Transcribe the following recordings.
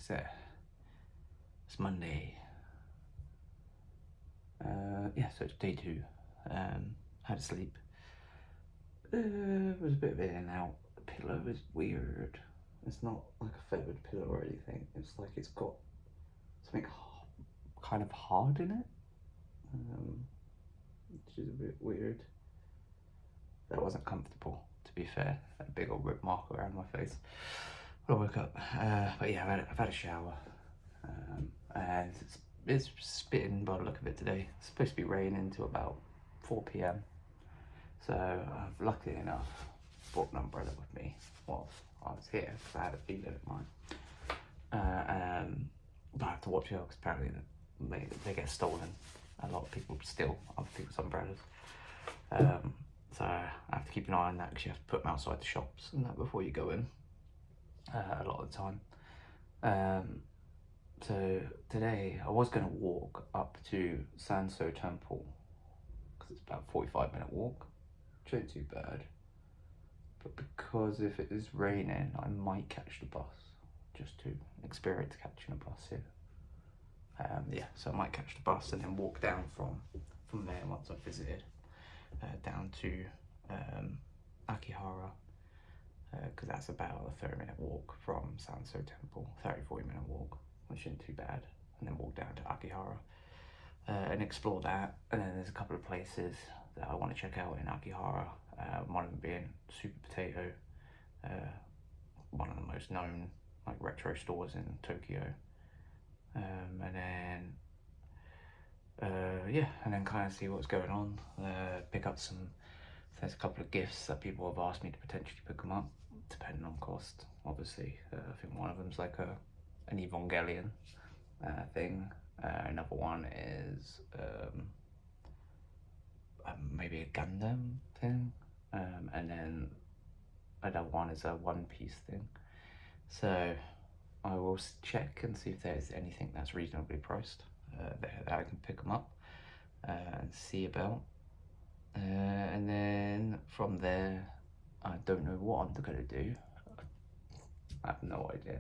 is it? It's Monday. Yeah, so it's day 2. Had to sleep. It was a bit of in and out. The pillow is weird. It's not like a feathered pillow or anything. It's like it's got something kind of hard in it, which is a bit weird. That wasn't comfortable, to be fair. A big old rip mark around my face when I woke up. But yeah, I've had a shower, and it's spitting by the look of it today. It's supposed to be raining until about 4 p.m. So I've luckily enough brought an umbrella with me whilst I was here, because I had a feeling it might. But I have to watch out, because apparently they get stolen. A lot of people steal other people's umbrellas. So I have to keep an eye on that, because you have to put them outside the shops and that before you go in, a lot of the time. So today I was going to walk up to Senso-Ji Temple, because it's about a 45-minute walk, which ain't too bad. But because if it is raining, I might catch the bus, just to experience catching a bus here. Yeah, so I might catch the bus and then walk down from there once I've visited, down to Akihara, because that's about a 30-minute walk from Senso-Ji Temple, 40-minute walk, which isn't too bad, and then walk down to Akihara and explore that. And then there's a couple of places that I want to check out in Akihara, one of them being Super Potato, one of the most known like retro stores in Tokyo, and then yeah, and then kind of see what's going on, pick up some. There's a couple of gifts that people have asked me to potentially pick them up, depending on cost, obviously. I think one of them's like an Evangelion thing. Another one is maybe a Gundam thing, and then another one is a One Piece thing. So I will check and see if there's anything that's reasonably priced there that I can pick them up and see about. And then from there, I don't know what I'm gonna do. I have no idea.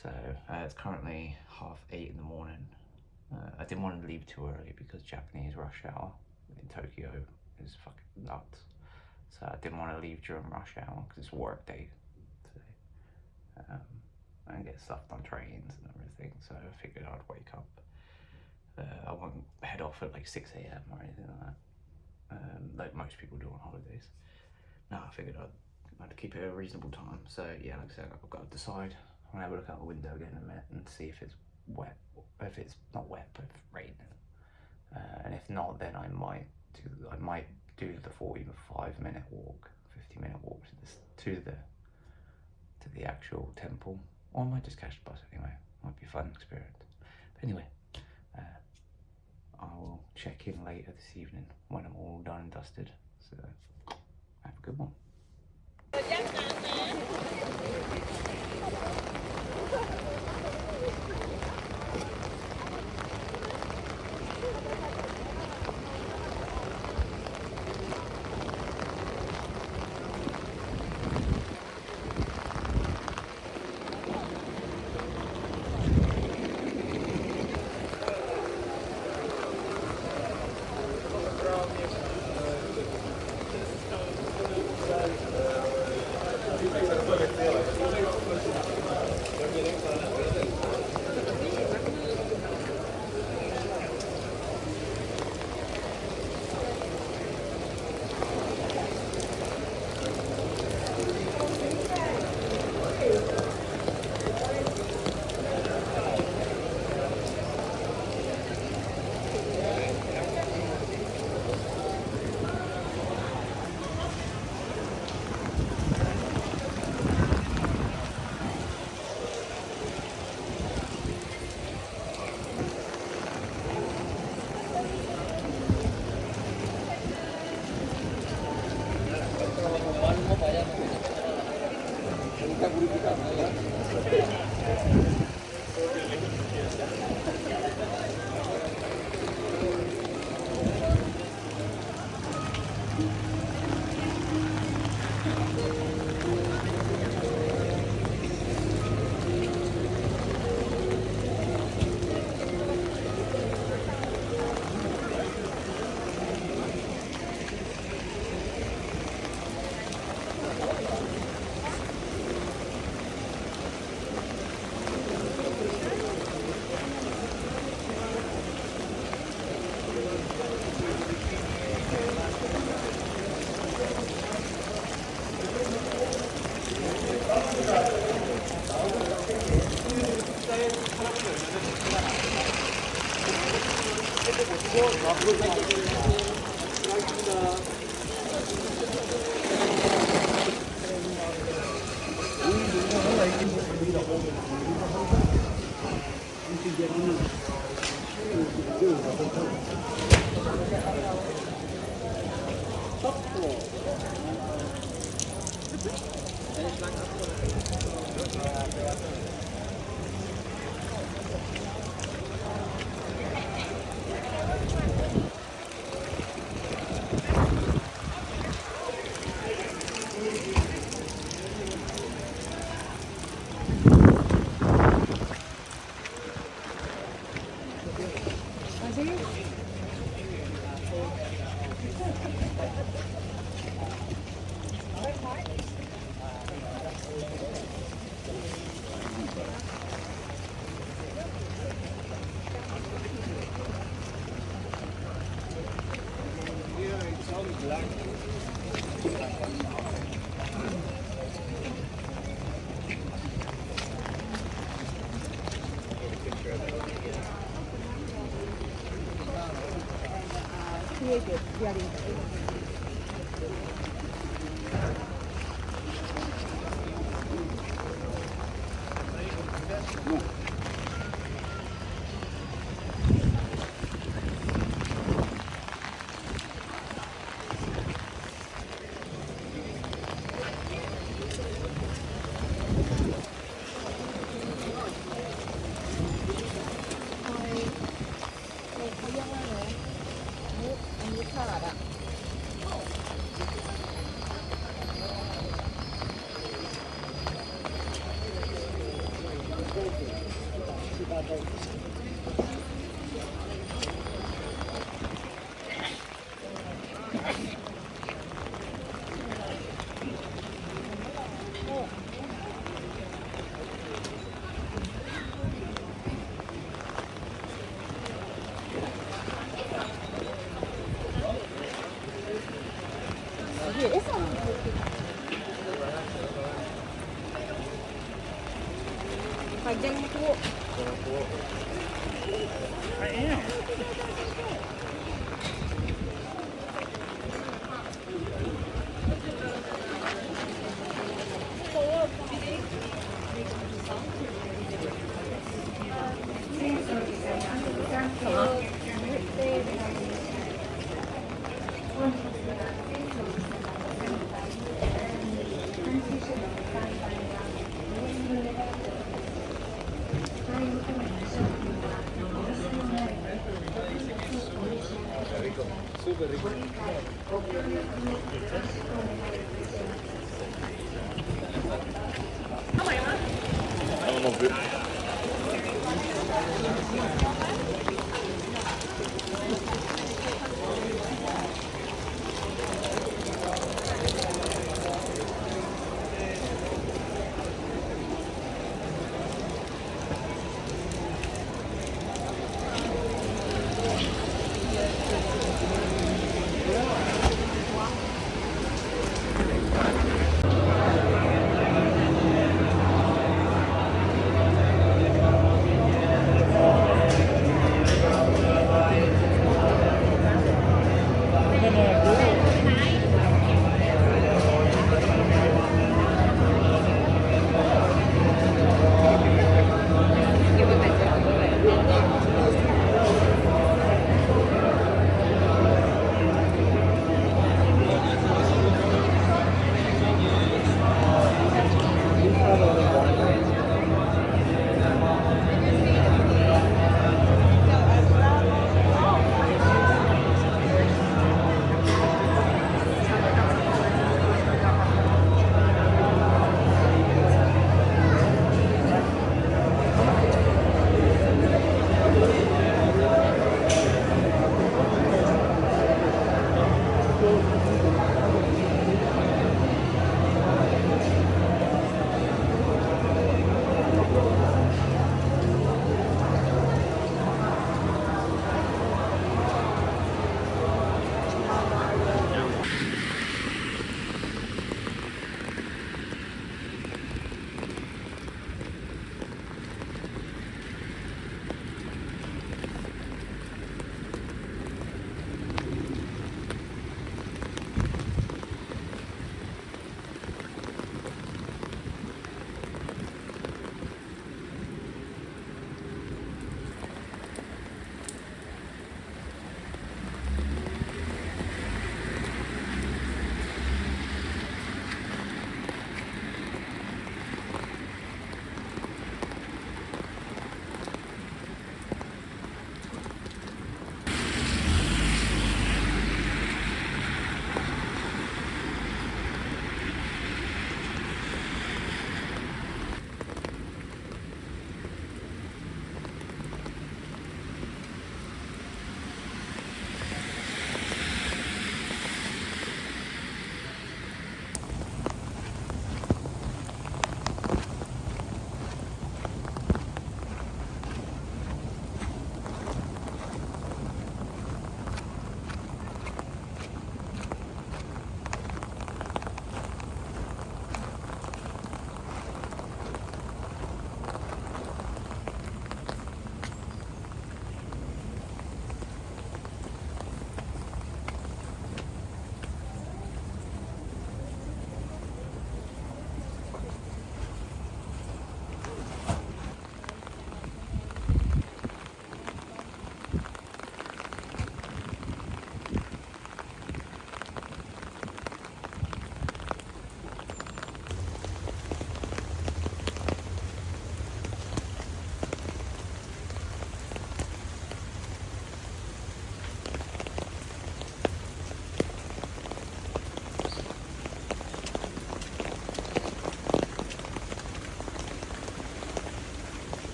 So it's currently 8:30 in the morning. I didn't want to leave too early because Japanese rush hour in Tokyo is fucking nuts. So I didn't want to leave during rush hour because it's work day today. And get stuff on trains and everything. So I figured I'd wake up. I won't head off at like 6 a.m. or anything like that. Like most people do on holidays. No, I figured I'd keep it at a reasonable time. So yeah, like I said, I've got to decide. I'm gonna have a look out the window again in a minute and see if it's wet, if it's not wet, but if it's raining. And if not, then I might do the 45-minute walk, 50-minute walk to the actual temple, or I might just catch the bus anyway. Might be a fun experience. But anyway, I will check in later this evening when I'm all done and dusted. So have a good one.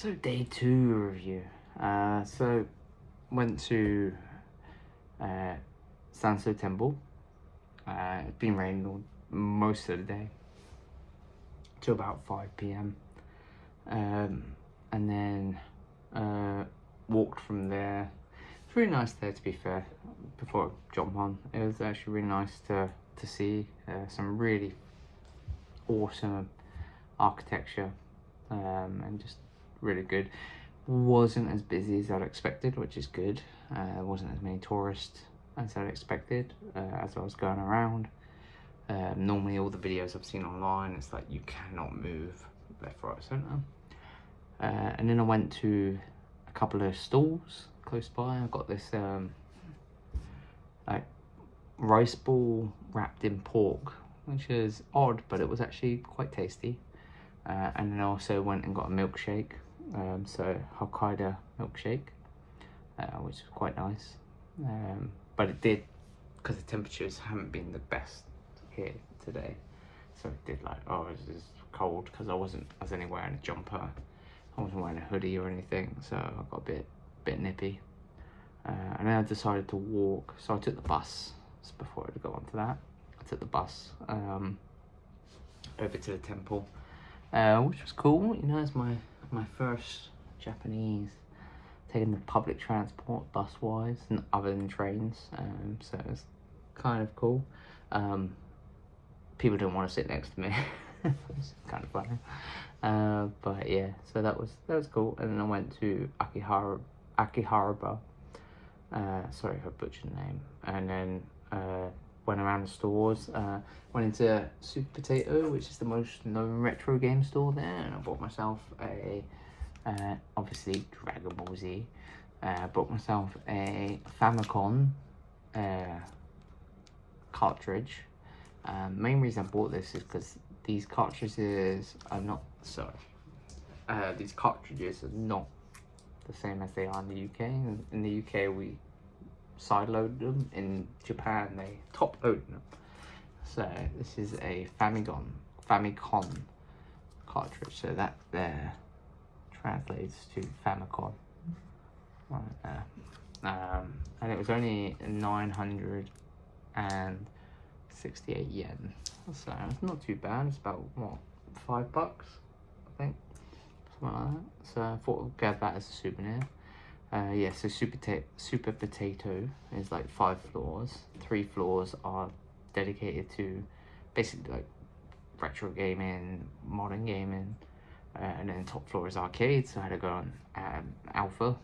So day 2 review. So went to Senso-Ji Temple. It's been raining all, most of the day till about 5 p.m. And then walked from there. It's really nice there, to be fair. Before I jump on, it was actually really nice to see some really awesome architecture, and just really good. Wasn't as busy as I'd expected, which is good. Wasn't as many tourists as I'd expected as I was going around. Normally all the videos I've seen online, it's like you cannot move left, right, centre. And then I went to a couple of stalls close by. I got this like rice ball wrapped in pork, which is odd, but it was actually quite tasty. And then I also went and got a milkshake, so Hokkaido milkshake, which was quite nice. But it did, because the temperatures haven't been the best here today, so it did like, oh, this is cold, because I was only wearing a jumper. I wasn't wearing a hoodie or anything, so I got a bit nippy. And then I decided to walk, so I took the bus. So before I go on to that, I took the bus over to the temple, which was cool. You know, it's my first Japanese taking the public transport bus-wise, and other than trains. So it's kind of cool. People didn't want to sit next to me. It's kind of funny. But yeah, so that was cool. And then I went to Akihabara. Sorry if I butchered the name. And then went around the stores. Went into Super Potato, which is the most known retro game store there, and I bought myself a obviously Dragon Ball Z. Bought myself a Famicom cartridge. Main reason I bought this is because these cartridges are not these cartridges are not the same as they are in the UK. In the UK we side load them. In Japan they top load them. So this is a Famicom cartridge. So that there translates to Famicom right there. And it was only 968 yen. So it's not too bad. It's about what, $5, I think, something like that. So I thought I'd get that as a souvenir. Yeah, so Super Potato is like 5 floors. 3 floors are dedicated to basically like retro gaming, modern gaming, and then the top floor is arcade. So I had to go on Alpha,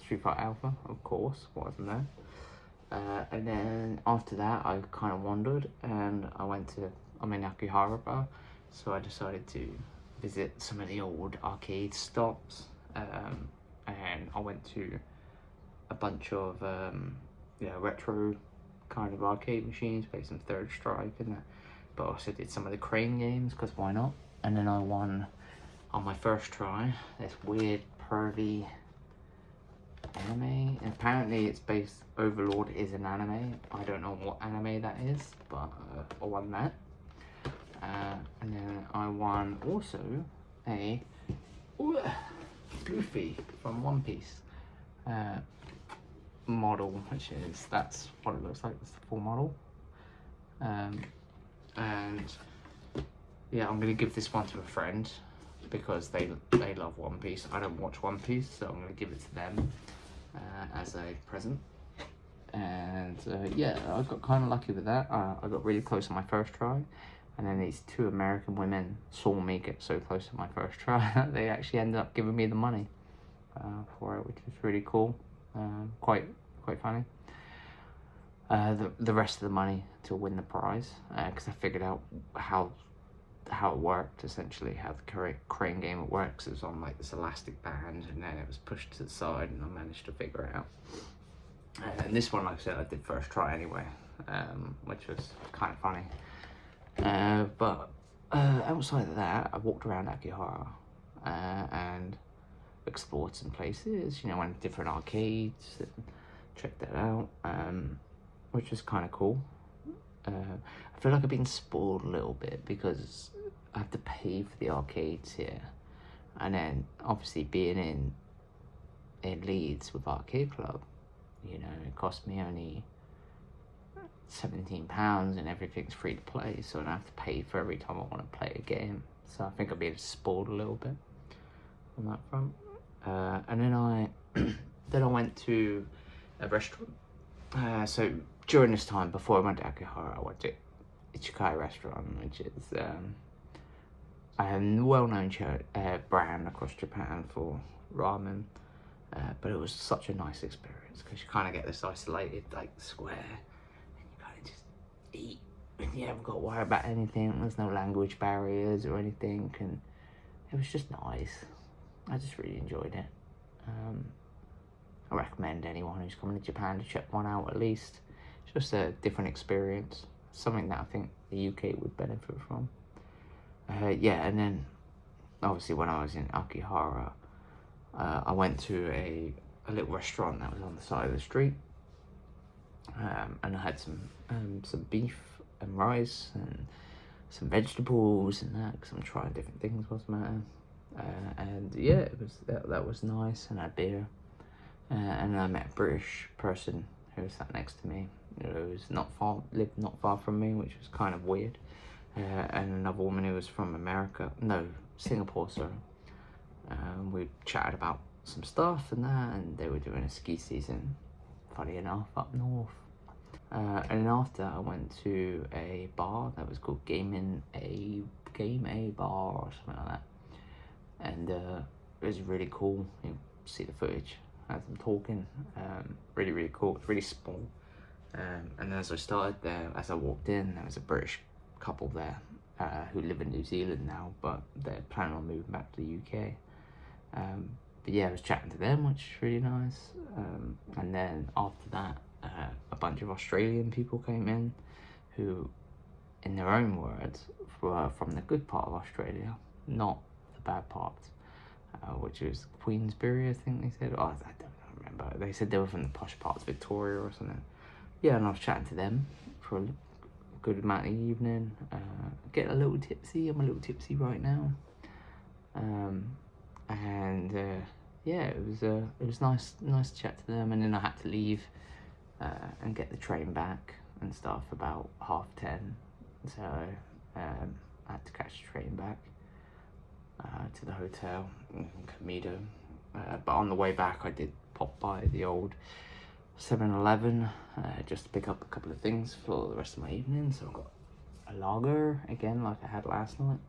Street Fighter Alpha, of course, wasn't there? And then after that, I kind of wandered, and I'm in Akihabara, so I decided to visit some of the old arcade stops. And I went to a bunch of retro kind of arcade machines, played some Third Strike and that, but also did some of the crane games, because why not? And then I won on my first try this weird pervy anime, and apparently it's based, Overlord is an anime. I don't know what anime that is, but I won that. And then I won also a Luffy from One Piece model, which is, that's what it looks like. It's the full model. And yeah, I'm gonna give this one to a friend because they love One Piece. I don't watch One Piece, so I'm gonna give it to them as a present. And yeah, I got kind of lucky with that. I got really close on my first try, and then these 2 American women saw me get so close to my first try they actually ended up giving me the money for it, which was really cool. Quite funny. The rest of the money to win the prize, because I figured out how it worked, essentially how the crane game works. It was on like this elastic band, and then it was pushed to the side, and I managed to figure it out. And this one, like I said, I did first try anyway, which was kind of funny. But outside of that, I walked around Akihabara and explored some places, you know, went to different arcades and checked that out, which was kind of cool. I feel like I've been spoiled a little bit because I have to pay for the arcades here, And then obviously being in Leeds with Arcade Club, you know, it cost me only £17 and everything's free to play, so I don't have to pay for every time I want to play a game. So I think I'll be spoiled a little bit on that front. And then I went to a restaurant. So during this time, before I went to Akihara, I went to Ichikai restaurant, which is a well-known brand across Japan for ramen. But it was such a nice experience because you kind of get this isolated like square, and you kind of just eat, and you haven't got to worry about anything. There's no language barriers or anything, and it was just nice. I just really enjoyed it. I recommend anyone who's coming to Japan to check one out at least. It's just a different experience, something that I think the UK would benefit from. Yeah, and then obviously when I was in Akihara, I went to a little restaurant that was on the side of the street, and I had some beef and rice and some vegetables and that, because I'm trying different things whilst I'm at it. And yeah, it was that was nice, and I had beer. And then I met a British person who was sat next to me, who was lived not far from me, which was kind of weird. And another woman who was from Singapore, sorry. We chatted about some stuff and that, and they were doing a ski season, funny enough, up north. And then after, I went to a bar that was called Game A Bar or something like that. And it was really cool. You see the footage as I'm talking. Really, really cool. It's really small. And as I started there, as I walked in, there was a British couple there who live in New Zealand now, but they're planning on moving back to the UK. But yeah, I was chatting to them, which is really nice. And then after that, a bunch of Australian people came in who, in their own words, were from the good part of Australia, not the bad part, which was Queensbury, I think they said. Oh, I don't remember. They said they were from the posh parts, Victoria or something. Yeah, and I was chatting to them for a good amount of the evening. Getting a little tipsy. I'm a little tipsy right now. And yeah, it was nice to chat to them. And then I had to leave and get the train back and stuff about 10:30. So I had to catch the train back to the hotel in Komedo. But on the way back, I did pop by the old 7-Eleven just to pick up a couple of things for the rest of my evening. So I got a lager again, like I had last night.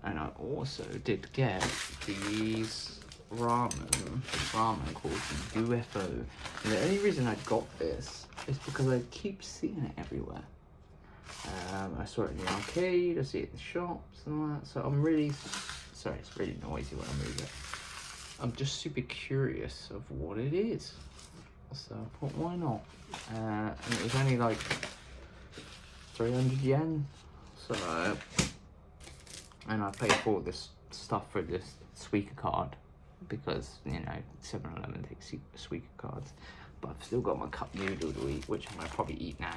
And I also did get these ramen called UFO. And the only reason I got this is because I keep seeing it everywhere. I saw it in the arcade, I see it in the shops and all that, so I'm really, sorry, it's really noisy when I move it. I'm just super curious of what it is, so I thought, why not? And it was only like 300 yen, so, and I paid for all this stuff for this Suica card, because, you know, 7-Eleven takes Suica cards, but I've still got my cup noodle to eat, which I'm going to probably eat now.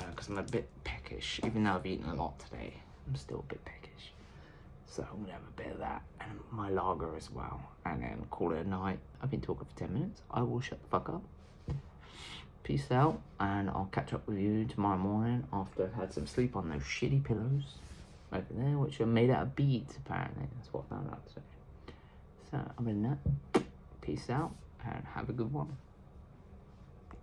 Because I'm a bit peckish, even though I've eaten a lot today, I'm still a bit peckish. So I'm gonna have a bit of that, and my lager as well, and then call it a night. I've been talking for 10 minutes, I will shut the fuck up. Peace out, and I'll catch up with you tomorrow morning after I've had some sleep on those shitty pillows over there, which are made out of beads apparently, that's what I found out today. So other than that, peace out, and have a good one.